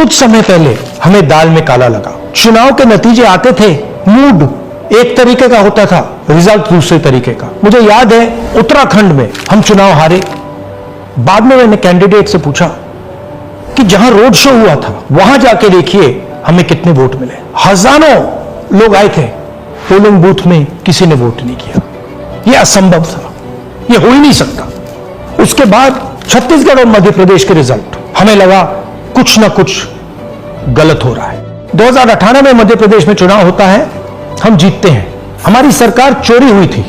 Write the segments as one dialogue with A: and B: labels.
A: कुछ समय पहले हमें दाल में काला लगा। चुनाव के नतीजे आते थे, मूड एक तरीके का होता था, रिजल्ट दूसरे तरीके का। मुझे याद है उत्तराखंड में हम चुनाव हारे। बाद में मैंने कैंडिडेट से पूछा कि जहां रोड शो हुआ था वहां जाके देखिए हमें कितने वोट मिले। हजारों लोग आए थे, पोलिंग बूथ में किसी ने वोट नहीं किया। यह असंभव था, यह हो ही नहीं सकता। उसके बाद छत्तीसगढ़ और मध्य प्रदेश के रिजल्ट, हमें लगा कुछ ना कुछ गलत हो रहा है। 2018 में मध्य प्रदेश में चुनाव होता है, हम जीतते हैं, हमारी सरकार चोरी हुई थी।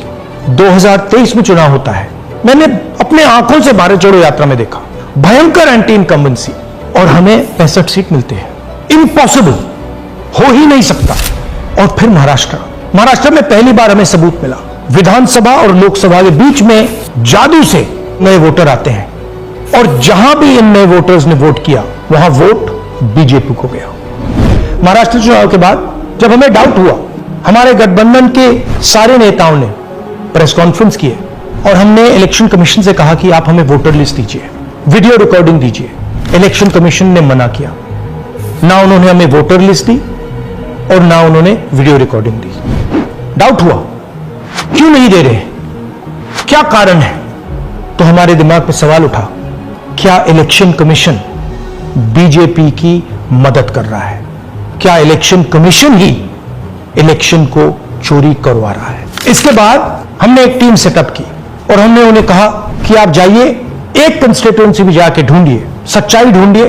A: 2023 में चुनाव होता है, मैंने अपने आंखों से भारत जोड़ो यात्रा में देखा, भयंकर एंटी इनकम्बेंसी, और हमें 65 सीट मिलते हैं। इम्पॉसिबल, हो ही नहीं सकता। और फिर महाराष्ट्र में पहली बार हमें सबूत मिला, विधानसभा और लोकसभा के बीच में जादू से नए वोटर आते हैं, और जहां भी इन नए वोटर्स ने वोट किया वहां वोट बीजेपी को गया। महाराष्ट्र चुनाव के बाद जब हमें डाउट हुआ, हमारे गठबंधन के सारे नेताओं ने प्रेस कॉन्फ्रेंस किए और हमने इलेक्शन कमीशन से कहा कि आप हमें वोटर लिस्ट दीजिए, वीडियो रिकॉर्डिंग दीजिए। इलेक्शन कमीशन ने मना किया, ना उन्होंने हमें वोटर लिस्ट दी और ना उन्होंने वीडियो रिकॉर्डिंग दी। डाउट हुआ, क्यों नहीं दे रहे, क्या कारण है? तो हमारे दिमाग में सवाल उठा, क्या इलेक्शन कमीशन बीजेपी की मदद कर रहा है? क्या इलेक्शन कमीशन ही इलेक्शन को चोरी करवा रहा है? इसके बाद हमने एक टीम सेटअप की और हमने उन्हें कहा कि आप जाइए, एक कंस्टिट्यूएंसी भी जाके ढूंढिए, सच्चाई ढूंढिए,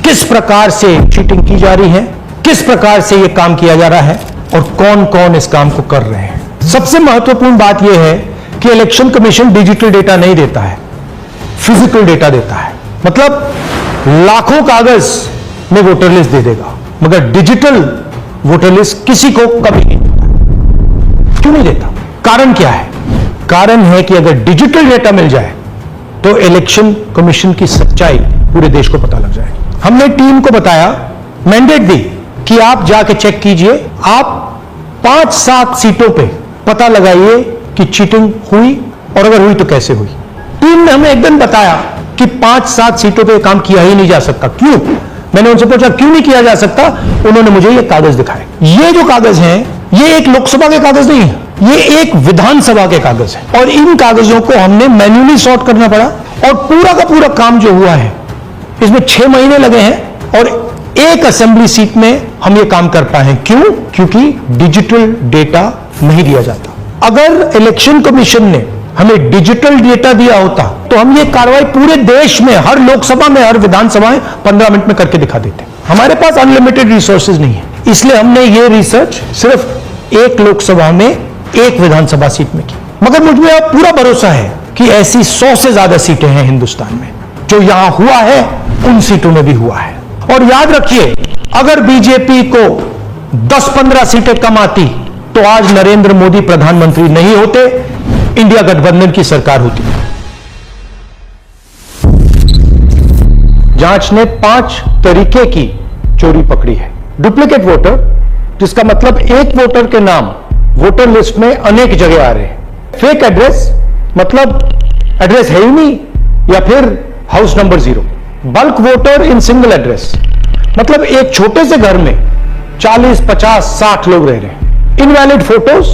A: किस प्रकार से चीटिंग की जा रही है, किस प्रकार से यह काम किया जा रहा है और कौन कौन इस काम को कर रहे हैं। सबसे महत्वपूर्ण बात यह है कि इलेक्शन कमीशन डिजिटल डेटा नहीं देता है, फिजिकल डेटा देता है। मतलब लाखों कागज में वोटर लिस्ट दे देगा, मगर डिजिटल वोटर लिस्ट किसी को कभी नहीं देता। क्यों नहीं देता? कारण क्या है? कारण है कि अगर डिजिटल डेटा मिल जाए तो इलेक्शन कमीशन की सच्चाई पूरे देश को पता लग जाएगी। हमने टीम को बताया, मैंडेट दी कि आप जाके चेक कीजिए, आप 5-7 सीटों पे पता लगाइए कि चीटिंग हुई, और अगर हुई तो कैसे हुई। टीम ने हमें एकदम बताया कि 5-7 सीटों पे काम किया ही नहीं जा सकता। क्यों? मैंने उनसे पूछा क्यों नहीं किया जा सकता? उन्होंने मुझे ये कागज दिखाए। ये जो कागज हैं, ये एक लोकसभा के कागज नहीं है, ये एक विधानसभा के कागज है, और इन कागजों को हमने मैन्युअली सॉर्ट करना पड़ा, और पूरा का पूरा काम जो हुआ है इसमें 6 महीने लगे हैं, और एक असेंबली सीट में हम ये काम कर पाए हैं। क्यों? क्योंकि डिजिटल डेटा नहीं दिया जाता। अगर इलेक्शन कमीशन ने हमें डिजिटल डेटा दिया होता तो हम ये कार्रवाई पूरे देश में, हर लोकसभा में, हर विधानसभा में 15 मिनट में करके दिखा देते। हमारे पास अनलिमिटेड रिसोर्सेज नहीं है, इसलिए हमने ये रिसर्च सिर्फ एक लोकसभा में, एक विधानसभा सीट में की। मगर मुझे अब पूरा भरोसा है कि ऐसी 100 से ज्यादा सीटें हैं हिंदुस्तान में, जो यहां हुआ है उन सीटों में भी हुआ है। और याद रखिए, अगर बीजेपी को 10-15 सीटें कम आती तो आज नरेंद्र मोदी प्रधानमंत्री नहीं होते, इंडिया गठबंधन की सरकार होती। जांच ने 5 तरीके की चोरी पकड़ी है। डुप्लीकेट वोटर, जिसका मतलब एक वोटर के नाम वोटर लिस्ट में अनेक जगह आ रहे हैं। फेक एड्रेस, मतलब एड्रेस है ही नहीं, या फिर house number 0। Bulk voter in single address, मतलब एक छोटे से घर में 40, 50, 60 लोग रह रहे हैं। इनवैलिड फोटोज,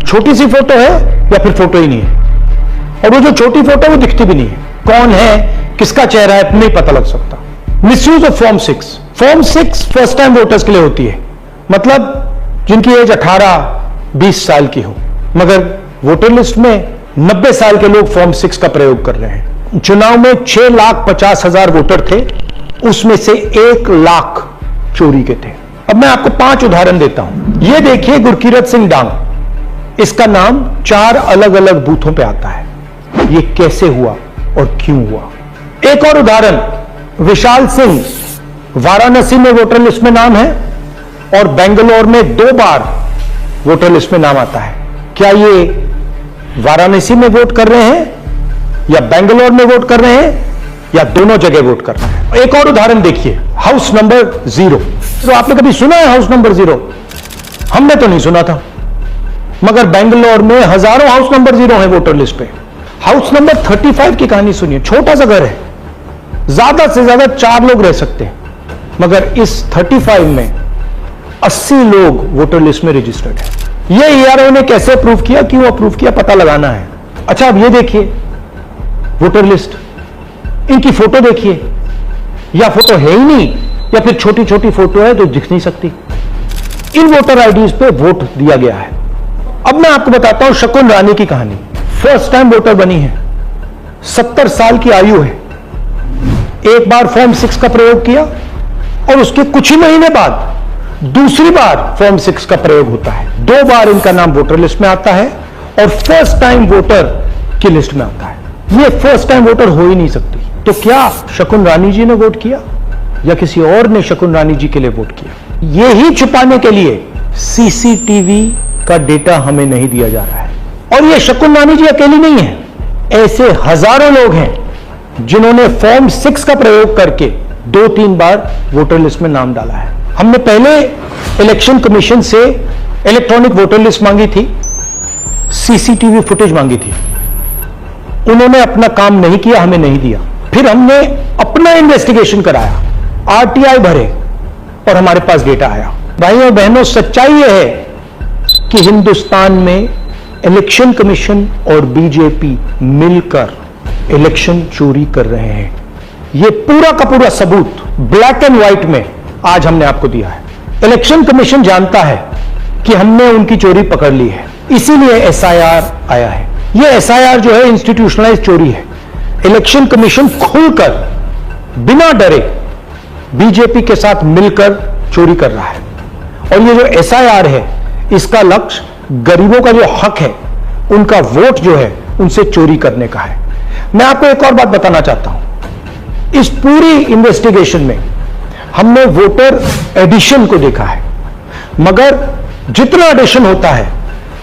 A: छोटी सी फोटो है या फिर फोटो ही नहीं है, और वो जो छोटी फोटो है वो दिखती भी नहीं है, कौन है, किसका चेहरा है, नहीं पता लग सकता। Misuse of form 6। Form 6 first time voters के लिए होती है, मतलब जिनकी एज 18-20 साल की हो, मगर वोटर लिस्ट में 90 साल के लोग फॉर्म 6 का प्रयोग कर रहे हैं। चुनाव में 6,50,000 वोटर थे, उसमें से 1 लाख चोरी के थे। अब मैं आपको 5 उदाहरण देता हूं। यह देखिए गुरकीरत सिंह डांग, इसका नाम 4 अलग अलग बूथों पे आता है। यह कैसे हुआ और क्यों हुआ? एक और उदाहरण, विशाल सिंह, वाराणसी में वोटर लिस्ट में नाम है और बेंगलोर में 2 बार वोटर लिस्ट में नाम आता है। क्या ये वाराणसी में वोट कर रहे हैं या बेंगलोर में वोट कर रहे हैं या दोनों जगह वोट कर रहे हैं? एक और उदाहरण देखिए, हाउस नंबर 0। तो आपने कभी सुना है हाउस नंबर 0? हमने तो नहीं सुना था, मगर बेंगलोर में हजारों हाउस नंबर 0 है वोटर लिस्ट पे। हाउस नंबर 35 की कहानी सुनिए। छोटा सा घर है, ज्यादा से ज्यादा 4 लोग रह सकते हैं, मगर इस 35 में 80 लोग वोटर लिस्ट में रजिस्टर्ड है। ये ERO ने कैसे अप्रूव किया, क्यों अप्रूव किया, पता लगाना है। अच्छा, अब ये देखिए वोटर लिस्ट, इनकी फोटो देखिए, या फोटो है ही नहीं या फिर छोटी छोटी फोटो है जो दिख नहीं सकती। इन वोटर आईडीज पे वोट दिया गया है। अब मैं आपको बताता हूं शकुन रानी की कहानी। फर्स्ट टाइम वोटर बनी है, 70 साल की आयु है। एक बार फॉर्म 6 का प्रयोग किया और उसके कुछ ही महीने बाद दूसरी बार फॉर्म 6 का प्रयोग होता है। 2 बार इनका नाम वोटर लिस्ट में आता है और फर्स्ट टाइम वोटर की लिस्ट में आता है। ये फर्स्ट टाइम वोटर हो ही नहीं सकती। तो क्या शकुन रानी जी ने वोट किया या किसी और ने शकुन रानी जी के लिए वोट किया? ये ही छुपाने के लिए सीसीटीवी का डेटा हमें नहीं दिया जा रहा है। और ये शकुन रानी जी अकेली नहीं है, ऐसे हजारों लोग हैं जिन्होंने फॉर्म 6 का प्रयोग करके 2-3 बार वोटर लिस्ट में नाम डाला है। हमने पहले इलेक्शन कमीशन से इलेक्ट्रॉनिक वोटर लिस्ट मांगी थी, सीसीटीवी फुटेज मांगी थी। उन्होंने अपना काम नहीं किया, हमें नहीं दिया। फिर हमने अपना इन्वेस्टिगेशन कराया, आरटीआई भरे और हमारे पास डेटा आया। भाइयों और बहनों, सच्चाई यह है कि हिंदुस्तान में इलेक्शन कमीशन और बीजेपी मिलकर इलेक्शन चोरी कर रहे हैं। यह पूरा का पूरा सबूत ब्लैक एंड व्हाइट में आज हमने आपको दिया है। इलेक्शन कमीशन जानता है कि हमने उनकी चोरी पकड़ ली है, इसीलिए एसआईआर आया है। यह एसआईआर जो है इंस्टीट्यूशनलाइज चोरी है। इलेक्शन कमीशन खुलकर बिना डरे बीजेपी के साथ मिलकर चोरी कर रहा है। और ये जो एसआईआर है, इसका लक्ष्य गरीबों का जो हक है, उनका वोट जो है, उनसे चोरी करने का है। मैं आपको एक और बात बताना चाहता हूं। इस पूरी इन्वेस्टिगेशन में हमने वोटर एडिशन को देखा है, मगर जितना एडिशन होता है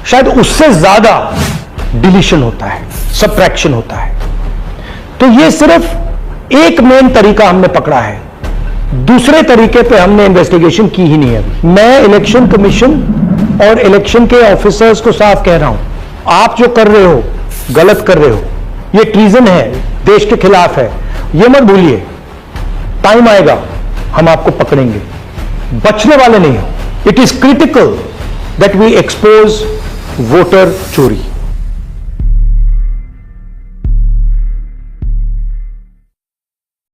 A: शायद उससे ज्यादा डिलीशन होता है, सबट्रैक्शन होता है। तो ये सिर्फ एक मेन तरीका हमने पकड़ा है, दूसरे तरीके पे हमने इन्वेस्टिगेशन की ही नहीं है। मैं इलेक्शन कमीशन और इलेक्शन के ऑफिसर्स को साफ कह रहा हूं, आप जो कर रहे हो गलत कर रहे हो, ये ट्रीजन है, देश के खिलाफ है। ये मत भूलिए, टाइम आएगा हम आपको पकड़ेंगे, बचने वाले नहीं हो। It is critical that we expose voter चोरी।